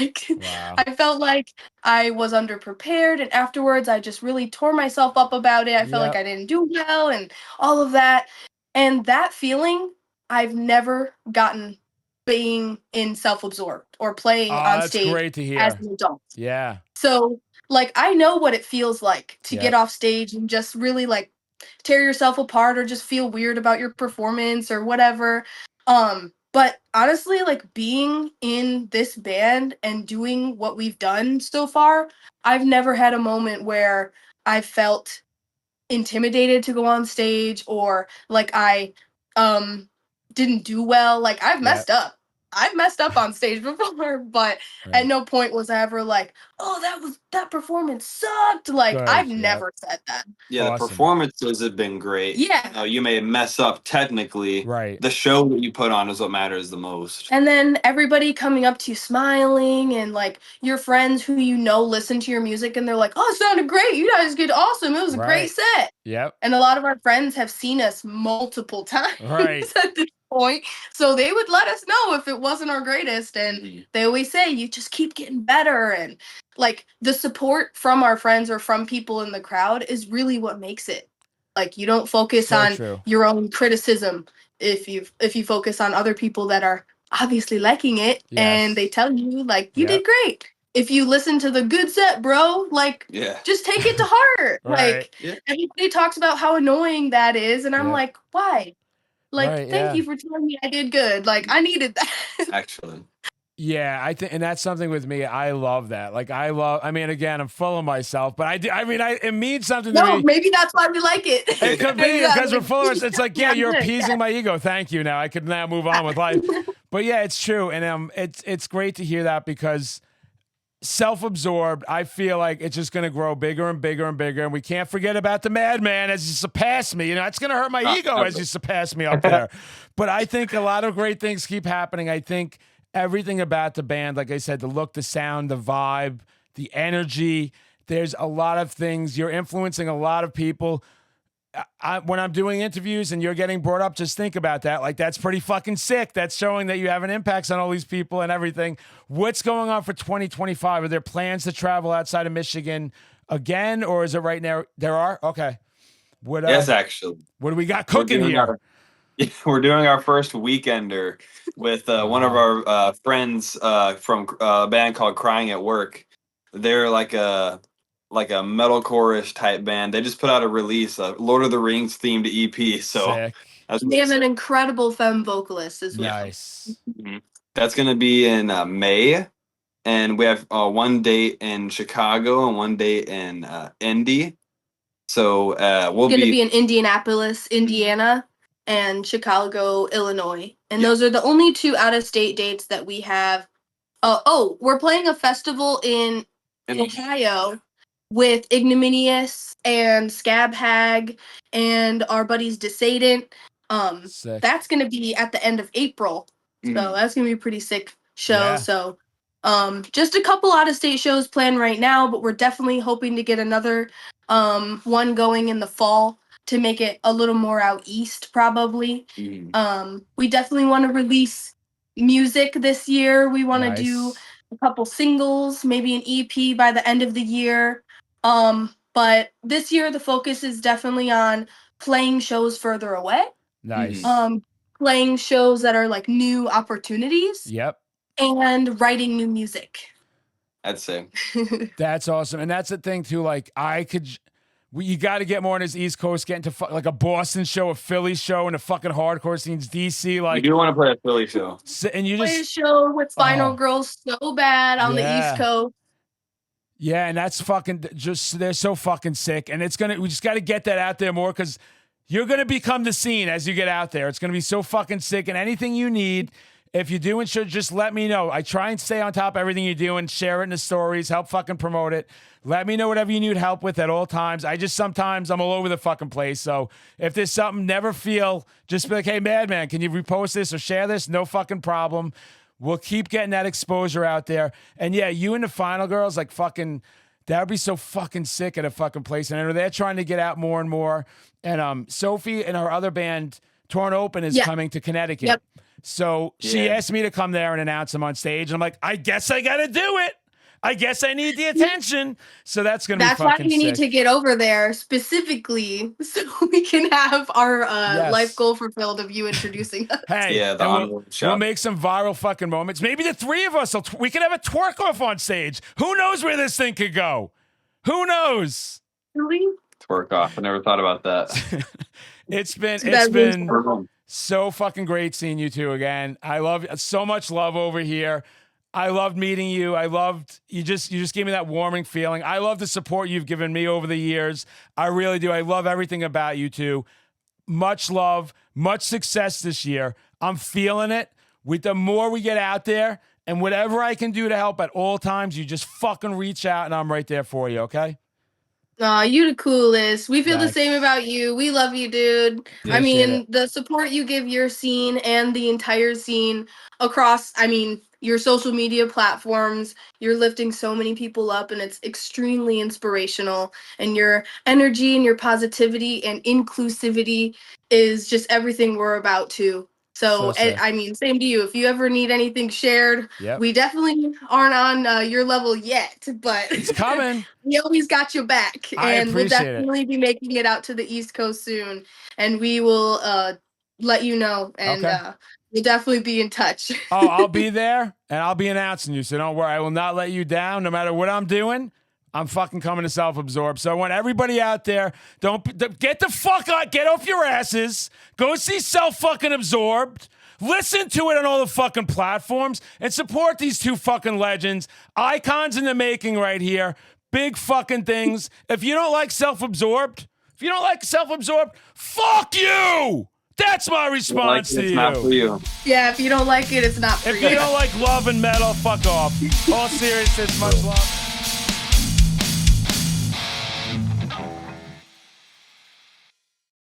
I felt like I was underprepared, and afterwards I just really tore myself up about it. I felt like I didn't do well and all of that. And that feeling I've never gotten being in Self-Absorbed or playing on That's stage great to hear. as an adult. Yeah. So I know what it feels like to get off stage and just really tear yourself apart or just feel weird about your performance or whatever. But honestly, being in this band and doing what we've done so far, I've never had a moment where I felt intimidated to go on stage or I didn't do well. I've messed up. I've messed up on stage before, but at no point was I ever oh, that performance sucked. I've never said that. Yeah, Awesome. The performances have been great. Yeah. You may mess up technically. Right. The show that you put on is what matters the most. And then everybody coming up to you smiling and your friends who listen to your music and they're like, oh, it sounded great. You guys did awesome. It was a great set. Yep. And a lot of our friends have seen us multiple times at this point. So they would let us know if it wasn't our greatest. And they always say, you just keep getting better. And the support from our friends or from people in the crowd is really what makes it. You don't focus on your own criticism if you focus on other people that are obviously liking it and they tell you you did great. If you listen to the good set, bro, just take it to heart. Everybody talks about how annoying that is, and I'm like, why? Thank you for telling me I did good. I needed that. Actually. Yeah, I think, and that's something with me. I love that. Again, I'm full of myself, but it means something to me. No, maybe that's why we like it. It could be because we're full of us. It's you're appeasing my ego. Thank you. Now I could move on with life. But yeah, it's true, and it's great to hear that because Self-Absorbed, I feel like it's just going to grow bigger and bigger and bigger, and we can't forget about the madman as you surpass me. It's going to hurt my ego as you surpass me up there. But I think a lot of great things keep happening. I think everything about the band, like I said, the look, the sound, the vibe, the energy, there's a lot of things. You're influencing a lot of people. When I'm doing interviews and you're getting brought up, just think about that. That's pretty fucking sick. That's showing that you have an impact on all these people and everything. What's going on for 2025? Are there plans to travel outside of Michigan again, or is it right now? There are? Okay. Yes, actually. What do we got cooking here? We're doing our first weekender with one of our friends from a band called Crying at Work. They're like a metalcore-ish type band. They just put out a release, a Lord of the Rings themed EP. So they have an incredible femme vocalist as well. Nice. Mm-hmm. That's going to be in May, and we have one date in Chicago and one date in Indy. So we'll going to be in Indianapolis, Indiana, and Chicago, Illinois. And those are the only 2 out-of-state dates that we have. We're playing a festival in Ohio with Ignominious and Scab Hag and our buddies Desadent. Sick. That's gonna be at the end of April. So that's gonna be a pretty sick show. Yeah. So just a couple out of state shows planned right now, but we're definitely hoping to get another one going in the fall to make it a little more out east probably. We definitely want to release music this year. We want to do a couple singles, maybe an EP by the end of the year. But this year the focus is definitely on playing shows further away. Nice. Playing shows that are like new opportunities. Yep. And writing new music. I'd say. That's awesome. And that's the thing too, like you got to get more on this East Coast, get into like a Boston show, a Philly show, and a fucking hardcore scenes, DC. Like, you do want to play a Philly show. And you play just a show with Final Girls so bad on the East Coast. Yeah, and that's fucking they're so fucking sick. And we just got to get that out there more because you're going to become the scene as you get out there. It's going to be so fucking sick. And anything you need, if you're doing shit, just let me know. I try and stay on top of everything you do and share it in the stories, help fucking promote it. Let me know whatever you need help with at all times. Sometimes I'm all over the fucking place. So if there's something, never feel, just be like, hey, Madman, can you repost this or share this? No fucking problem. We'll keep getting that exposure out there. And yeah, you and the Final Girls, like fucking, that would be so fucking sick at a fucking place. And I know they're trying to get out more and more. And Sophie and our other band, Torn Open, is coming to Connecticut. Yep. So she asked me to come there and announce them on stage. And I'm like, I guess I got to do it. I guess I need the attention. So that's going to be fucking sick. That's why you need to get over there specifically so we can have our life goal fulfilled of you introducing us. Hey, we'll make some viral fucking moments. Maybe the three of us, we could have a twerk off on stage. Who knows where this thing could go? Who knows? Really? Twerk off. I never thought about that. It's been so fucking great seeing you two again. I love so much love over here. I loved meeting you. I loved you just gave me that warming feeling. I love the support you've given me over the years. I really do. I love everything about you two. Much love, much success this year. I'm feeling it. With the more we get out there and whatever I can do to help at all times, you just fucking reach out and I'm right there for you, okay? Aw, you the coolest. We feel the same about you. We love you, dude. I mean, the support you give your scene and the entire scene across, your social media platforms, you're lifting so many people up and it's extremely inspirational. And your energy and your positivity and inclusivity is just everything we're about to. So same to you. If you ever need anything shared, we definitely aren't on your level yet, but it's coming. We always got your back, and we'll definitely be making it out to the East Coast soon, and we will let you know, and we'll definitely be in touch. Oh, I'll be there, and I'll be announcing you, so don't worry. I will not let you down, no matter what I'm doing. I'm fucking coming to Self-Absorbed. So I want everybody out there, get the fuck out, get off your asses, go see Self-Absorbed, listen to it on all the fucking platforms, and support these two fucking legends, icons in the making right here, big fucking things. If you don't like Self-Absorbed, fuck you! That's my response to you. It's not for you. Yeah, if you don't like it, it's not for you. If you don't like love and metal, fuck off. All seriousness, much love.